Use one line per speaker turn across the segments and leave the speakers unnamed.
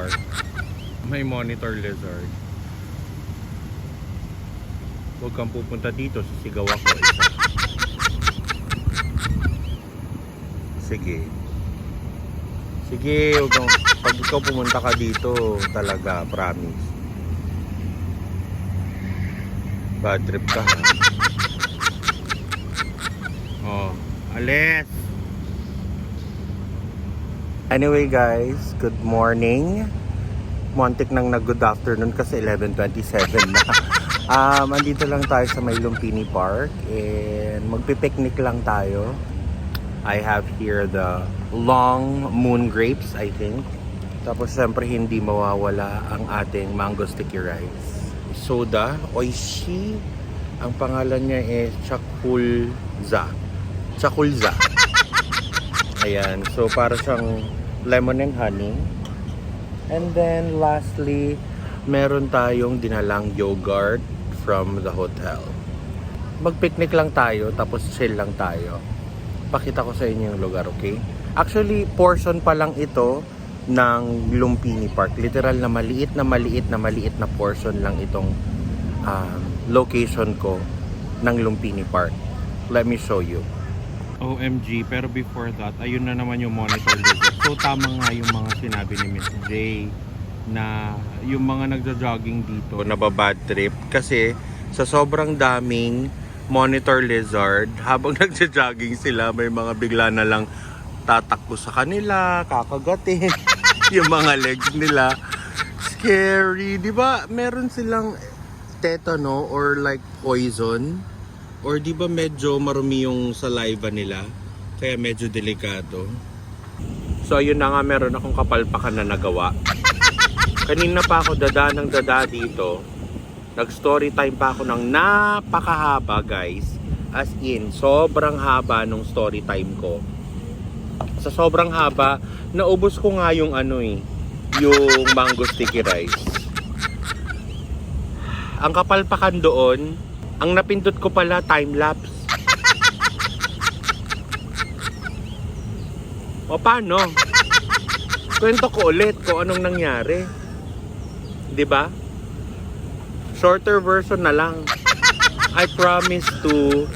Park. May monitor lizard. Huwag kang pupunta dito, sisigaw ako isa. Sige. Sige, huwag kang, pag ikaw pumunta ka dito, talaga, promise. Bad trip ka ha. Oh, alis! Anyway guys, good morning. Montik nang nag-good afternoon kasi 11:27 na. Andito lang tayo sa may Lumpini Park and magpi-picnic lang tayo. I have here the long moon grapes, I think. Tapos syempre hindi mawawala ang ating mango sticky rice. Soda, Oishi. Ang pangalan niya is Chakulza. Chakulza. Ayan, so para siyang lemon and honey. And then lastly, meron tayong dinalang yogurt from the hotel. Mag-picnic lang tayo, tapos chill lang tayo. Pakita ko sa inyo yung lugar, okay? Actually, portion pa lang ito ng Lumpini Park. Literal na maliit na portion lang itong location ko ng Lumpini Park. Let me show you. OMG, pero before that, ayun na naman yung monitor lizard. So tama nga yung mga sinabi ni Miss J na yung mga nagja-jogging dito nababad trip kasi sa sobrang daming monitor lizard habang nagja-jogging sila may mga bigla na lang tatakbo sa kanila, kakagatin yung mga legs nila. Scary, di ba? Meron silang tetano or like poison or di ba medyo marumi yung saliva nila kaya medyo delikado. So ayun na nga, meron akong kapalpakan na nagawa. Kanina pa ako dada dito. Nag-story time pa ako ng napakahaba guys. As in, sobrang haba nung story time ko. Sa sobrang haba, naubos ko nga yung yung mango sticky rice. Ang kapalpakan doon, ang napindot ko pala time-lapse. O paano? Kwento ko ulit kung anong nangyari. 'Di ba? Shorter version na lang. I promise to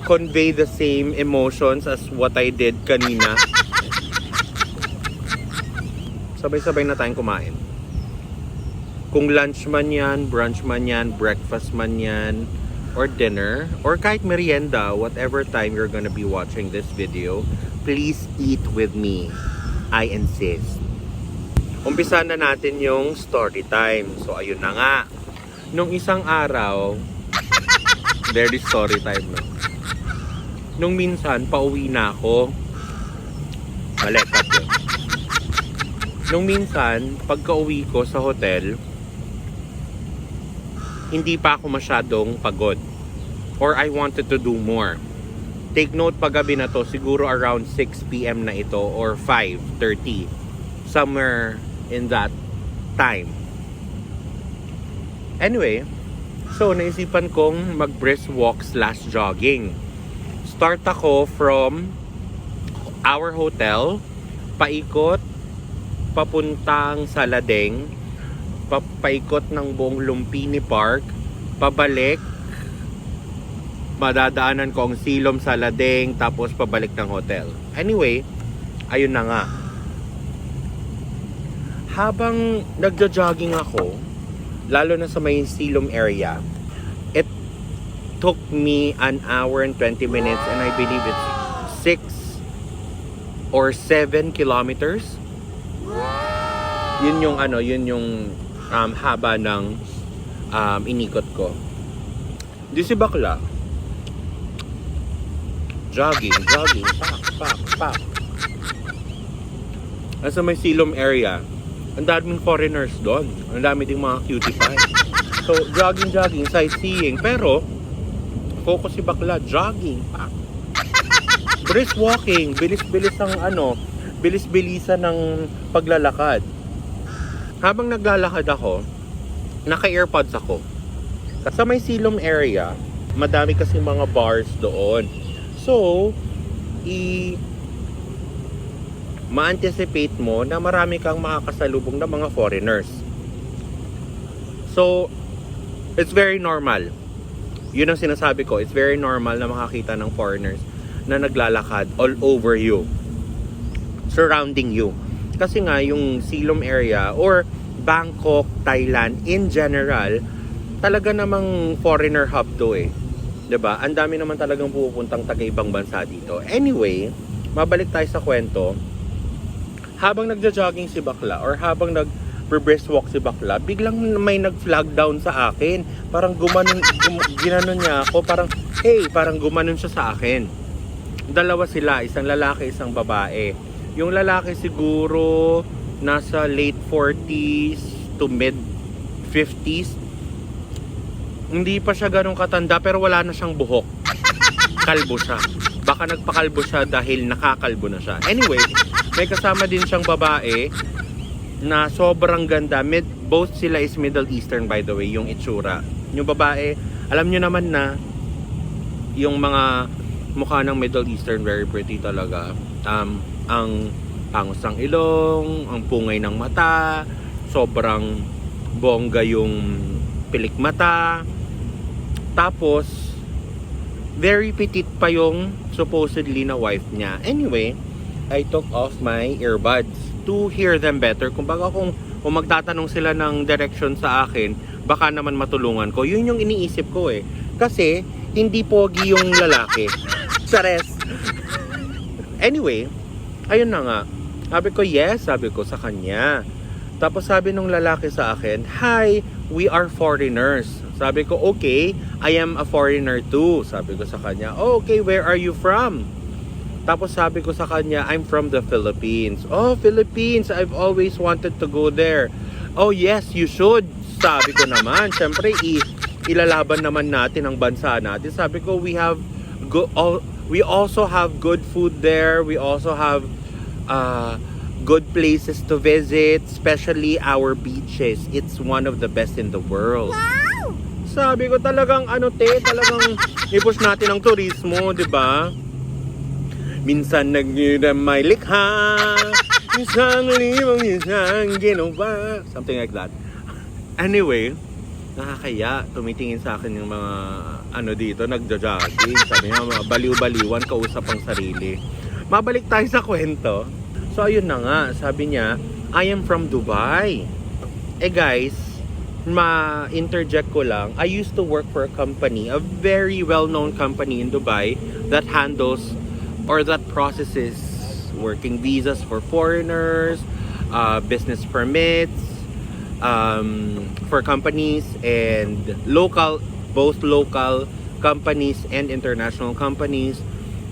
convey the same emotions as what I did kanina. Sabay-sabay na tayong kumain. Kung lunch man yan, brunch man yan, breakfast man yan, or dinner, or kahit merienda, whatever time you're gonna be watching this video, please eat with me. I insist. Umpisa na natin yung story time. So ayun na nga. Nung isang araw, very story time no. Nung minsan, pauwi na ako. Malekat yun. Nung minsan, pagka-uwi ko sa hotel, hindi pa ako masyadong pagod. Or I wanted to do more. Take note, paggabi na to, siguro around 6 p.m. na ito or 5:30. Somewhere in that time. Anyway, so naisipan kong mag-brisk walk / jogging. Start ako from our hotel, paikot, papuntang Saladeng, paikot ng buong Lumpini Park, pabalik, madadaanan ko ang Silom, Saladeng, tapos pabalik ng hotel. Anyway, ayun na nga. Habang nagja-jogging ako, lalo na sa may Silom area, it took me 1 hour and 20 minutes and I believe it's 6 or 7 kilometers. Yun yung haba ng inikot ko. Di si bakla. Jogging, pak. Nasa may Silom area. Ang daming foreigners doon. Ang dami ding mga cutie pie. So, jogging, sightseeing. Pero, focus si bakla, jogging, pak. Brisk walking, bilis-bilisan ng paglalakad. Habang naglalakad ako, naka-earpods ako. Sa may Silom area, madami kasi mga bars doon. So, ma-anticipate mo na marami kang makakasalubong na mga foreigners. So, it's very normal. Yun ang sinasabi ko, it's very normal na makakita ng foreigners na naglalakad all over you, surrounding you. Kasi nga, yung Silom area or Bangkok, Thailand, in general, talaga namang foreigner hub to eh. 'Di ba? Ang dami naman talagang pupuntang taga-ibang bansa dito. Anyway, mabalik tayo sa kwento. Habang nagja-jogging si bakla or habang nag-brisk walk si bakla, biglang may nag-flag down sa akin. Parang ginanon niya ako. Parang, hey, parang gumanon siya sa akin. Dalawa sila, isang lalaki, isang babae. Yung lalaki siguro nasa late 40s to mid 50s. Hindi pa siya ganun katanda pero wala na siyang buhok. Kalbo siya. Baka nagpakalbo siya dahil nakakalbo na siya. Anyway, may kasama din siyang babae na sobrang ganda. Both sila is Middle Eastern by the way, yung itsura. Yung babae, alam nyo naman na yung mga mukha ng Middle Eastern, very pretty talaga. Ang pangos ng ilong, ang pungay ng mata, sobrang bongga yung pilik mata. Tapos, very petite pa yung supposedly na wife niya. Anyway, I took off my earbuds to hear them better. Kumbaga kung magtatanong sila ng direction sa akin, baka naman matulungan ko. Yun yung iniisip ko eh. Kasi, hindi pogi yung lalaki. Chares! Anyway, ayun na nga. Sabi ko, yes, sabi ko sa kanya. Tapos sabi nung lalaki sa akin, hi, we are foreigners. Sabi ko, okay, I am a foreigner too. Sabi ko sa kanya, oh, okay, where are you from? Tapos sabi ko sa kanya, I'm from the Philippines. Oh, Philippines, I've always wanted to go there. Oh, yes, you should. Sabi ko naman, syempre, ilalaban naman natin ang bansa natin. Sabi ko, we also have good food there. We also have good places to visit, especially our beaches. It's one of the best in the world. Wow! Sabi ko talagang talagang i-push natin ang turismo, 'di ba? Minsan may likha, isang limang isang ginawa, something like that. Anyway, nakakaya, tumitingin sa akin yung mga dito, nagja-jogging. Sabi niya, mga baliw-baliwan, kausap ang sarili. Mabalik tayo sa kwento. So, ayun na nga. Sabi niya, I am from Dubai. Eh guys, ma-interject ko lang. I used to work for a company, a very well-known company in Dubai that handles or that processes working visas for foreigners, business permits, for companies and both local companies and international companies.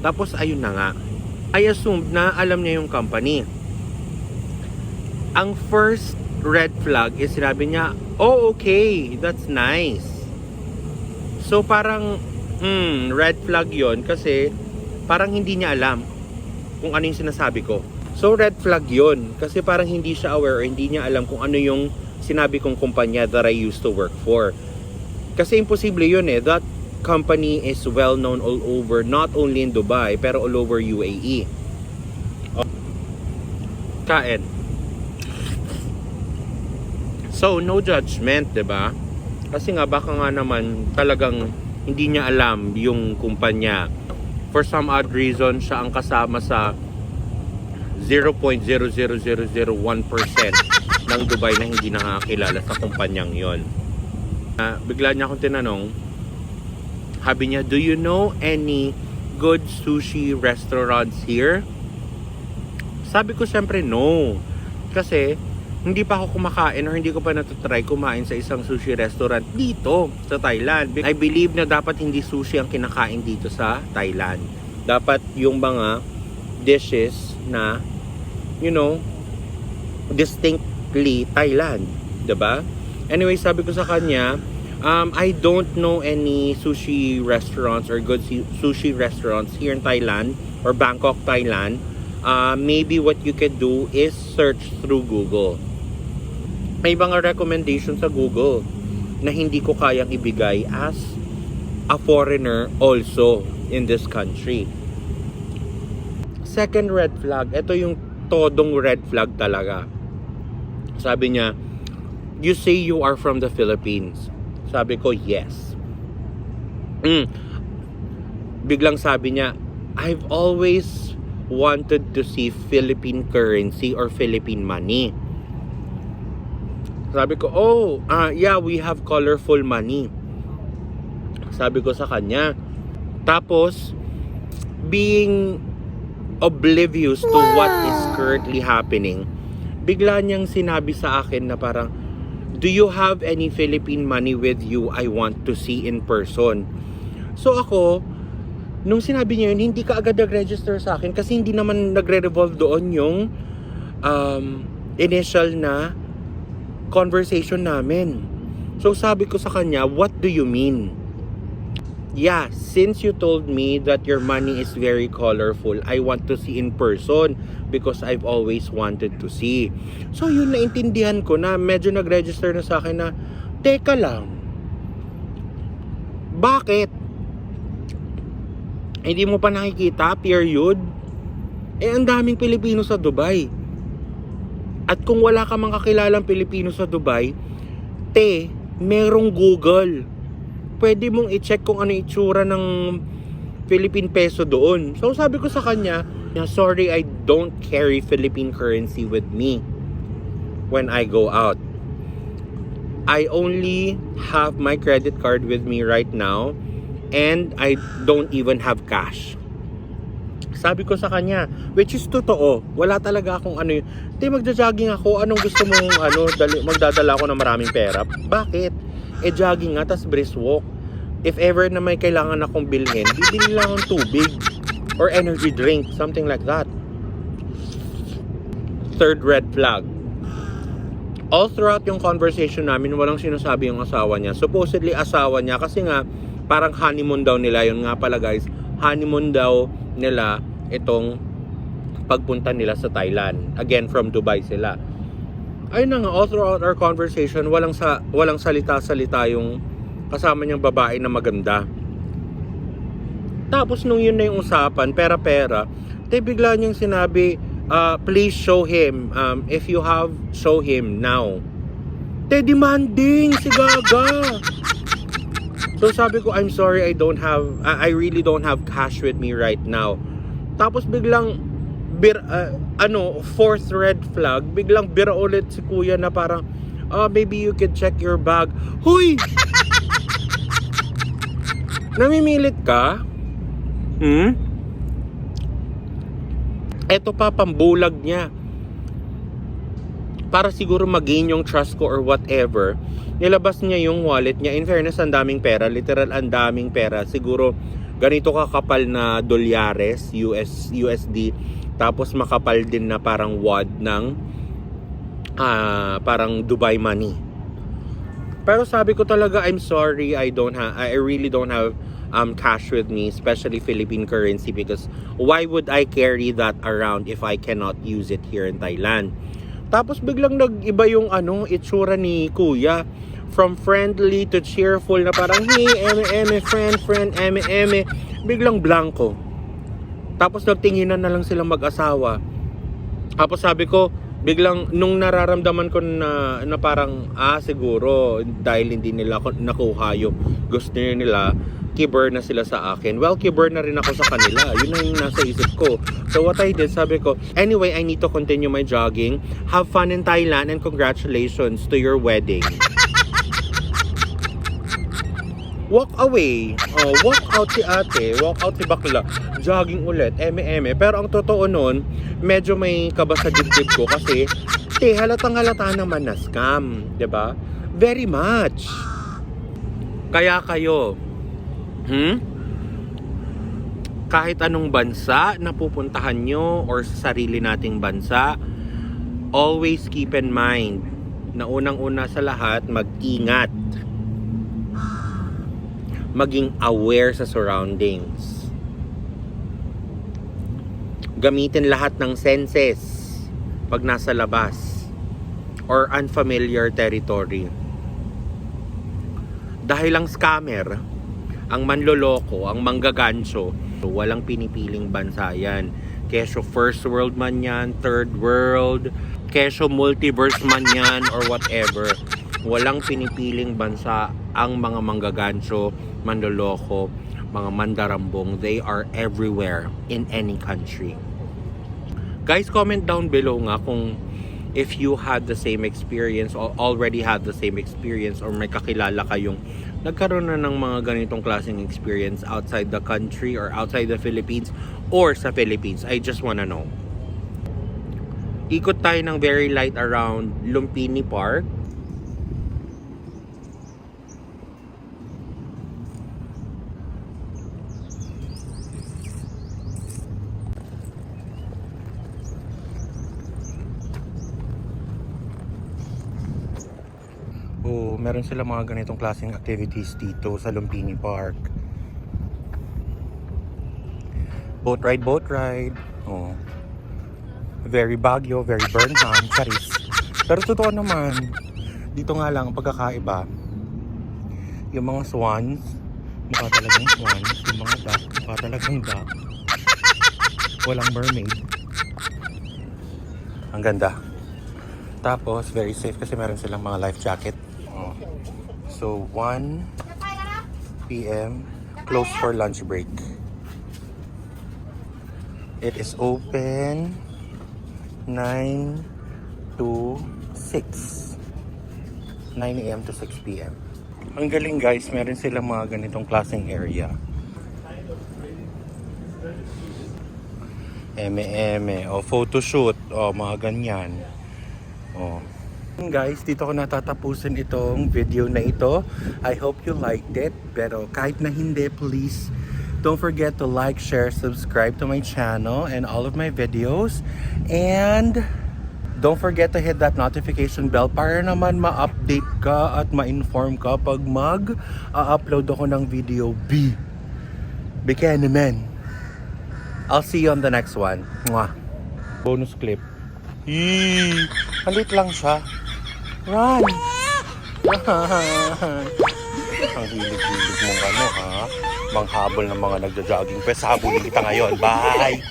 Tapos, ayun na nga. I assumed na alam niya yung company. Ang first red flag is sinabi niya, oh okay, that's nice. So parang red flag yon kasi parang hindi niya alam kung ano yung sinasabi ko. So red flag yon kasi parang hindi siya aware or hindi niya alam kung ano yung sinabi kong kumpanya that I used to work for. Kasi imposible yun eh. That company is well known all over, not only in Dubai pero all over UAE. Kain. So no judgment, 'di ba? Kasi nga baka nga naman talagang hindi niya alam yung kumpanya. For some odd reason siya ang kasama sa 0.00001% ng Dubai na hindi nakakilala sa kumpanyang 'yon. Bigla niya akong tinanong, sabi niya, do you know any good sushi restaurants here? Sabi ko syempre no. Kasi hindi pa ako kumakain or hindi ko pa natutry kumain sa isang sushi restaurant dito sa Thailand. I believe na dapat hindi sushi ang kinakain dito sa Thailand. Dapat yung mga dishes na, distinctly Thailand. Diba? Anyway, sabi ko sa kanya, I don't know any sushi restaurants or good sushi restaurants here in Thailand or Bangkok, Thailand. Maybe what you can do is search through Google. May mga recommendation sa Google na hindi ko kayang ibigay as a foreigner also in this country. Second red flag, ito yung todong red flag talaga. Sabi niya, you say you are from the Philippines. Sabi ko, yes. Biglang sabi niya, I've always wanted to see Philippine currency or Philippine money. Sabi ko, yeah, we have colorful money. Sabi ko sa kanya. Tapos, being oblivious to what is currently happening, bigla niyang sinabi sa akin na parang, do you have any Philippine money with you I want to see in person? So ako, nung sinabi niya yun, hindi ka agad nag-register sa akin kasi hindi naman nagre-revolve doon yung initial na conversation namin. So sabi ko sa kanya, what do you mean? Yeah, since you told me that your money is very colorful, I want to see in person because I've always wanted to see. So yun, naintindihan ko na medyo nag-register na sa akin na, teka lang, bakit? Hindi mo pa nakikita, period? Ang daming Pilipino sa Dubai. At kung wala ka mang kakilalang Pilipino sa Dubai, merong Google. Pwede mong i-check kung ano itsura ng Philippine peso doon. So sabi ko sa kanya, sorry, I don't carry Philippine currency with me when I go out. I only have my credit card with me right now and I don't even have cash. Sabi ko sa kanya, which is totoo. Wala talaga akong ano yun. Magja-jogging ako, anong gusto mong magdadala ako ng maraming pera? Bakit? Jogging nga, tas brisk walk. If ever na may kailangan akong bilhin, bibili lang akong tubig or energy drink, something like that. Third red flag. All throughout yung conversation namin, walang sinasabi yung asawa niya. Supposedly asawa niya kasi nga parang honeymoon daw nila. Yun nga pala guys, honeymoon daw nila itong pagpunta nila sa Thailand. Again, from Dubai sila. Ayun na nga, all throughout our conversation, walang salita-salita yung kasama niyang babae na maganda. Tapos nung yun na yung usapan, pera-pera, bigla niyang sinabi, please show him. If you have, show him now. Demanding si Gaga. So sabi ko, I'm sorry, I really don't have cash with me right now. Tapos biglang fourth red flag, biglang bira ulit si kuya na parang, maybe you could check your bag. Huy! Namimilit ka? Eto pa, pambulag niya. Para siguro mag-gain yung trust ko or whatever, nilabas niya yung wallet niya. In fairness, ang daming pera. Literal, ang daming pera. Siguro, ganito kakapal na dolyares, USD. Tapos makapal din na parang wad ng parang Dubai money. Pero sabi ko talaga, I'm sorry, I really don't have cash with me, especially Philippine currency, because why would I carry that around if I cannot use it here in Thailand? Tapos biglang nag-iba yung itsura ni kuya. From friendly to cheerful na parang, hey, eme, friend, eme. Biglang blanco. Tapos nagtinginan na lang silang mag-asawa. Tapos sabi ko, biglang nung nararamdaman ko na parang, siguro dahil hindi nila nakuha yung gusto nila, kiber na sila sa akin. Well, kiber na rin ako sa kanila. Yun na yung nasa isip ko. So what I did, sabi ko, anyway, I need to continue my jogging. Have fun in Thailand and congratulations to your wedding. Walk away. Walk out si ate. Walk out si bakla. Jogging ulit. Eme. Pero ang totoo nun, medyo may kaba sa dibdib ko kasi halatang halata naman na scam. 'Di ba? Very much. Kaya kayo, kahit anong bansa na pupuntahan nyo or sa sarili nating bansa, always keep in mind na unang-una sa lahat, mag-ingat. Maging aware sa surroundings. Gamitin lahat ng senses pag nasa labas or unfamiliar territory. Dahil ang scammer, ang manloloko, ang manggagancho, walang pinipiling bansa yan. Kesyo first world man yan, third world, kesyo multiverse man yan, or whatever. Walang pinipiling bansa ang mga manggagancho, mandoloko, mga mandarambong. They are everywhere in any country. Guys, comment down below nga kung if you had the same experience or already had the same experience or may kakilala kayong nagkaroon na ng mga ganitong klaseng experience outside the country or outside the Philippines or sa Philippines. I just wanna know. Ikot tayo ng very light around Lumpini Park. Oh, meron sila mga ganitong klaseng activities dito sa Lumpini Park. Boat ride. Oh. Very Baguio, very Burnham, charis. Pero totoo naman, dito nga lang ang pagkakaiba. Yung mga swans, mukha talagang swans. Yung mga duck, mukha talagang duck. Walang mermaid. Ang ganda. Tapos, very safe kasi meron silang mga life jacket. Oh. So, 1 p.m. closed for lunch break. It is open 9 to 6. 9 a.m. to 6 p.m. Ang galing guys, meron silang mga ganitong klaseng area. Eme, o photoshoot, o mga ganyan. O. Guys, dito ko natatapusin itong video na ito. I hope you liked it. Pero kahit na hindi, please don't forget to like, share, subscribe to my channel and all of my videos. And don't forget to hit that notification bell para naman ma-update ka at ma-inform ka pag mag-upload ako ng video B. Bikini men. I'll see you on the next one. Mwah. Bonus clip. Yee! Halit lang siya. Run! Ang hilig-hilig mong ano ha? Manghabol ng mga nagja-jogging. Pwes habulin kita ngayon. Bye!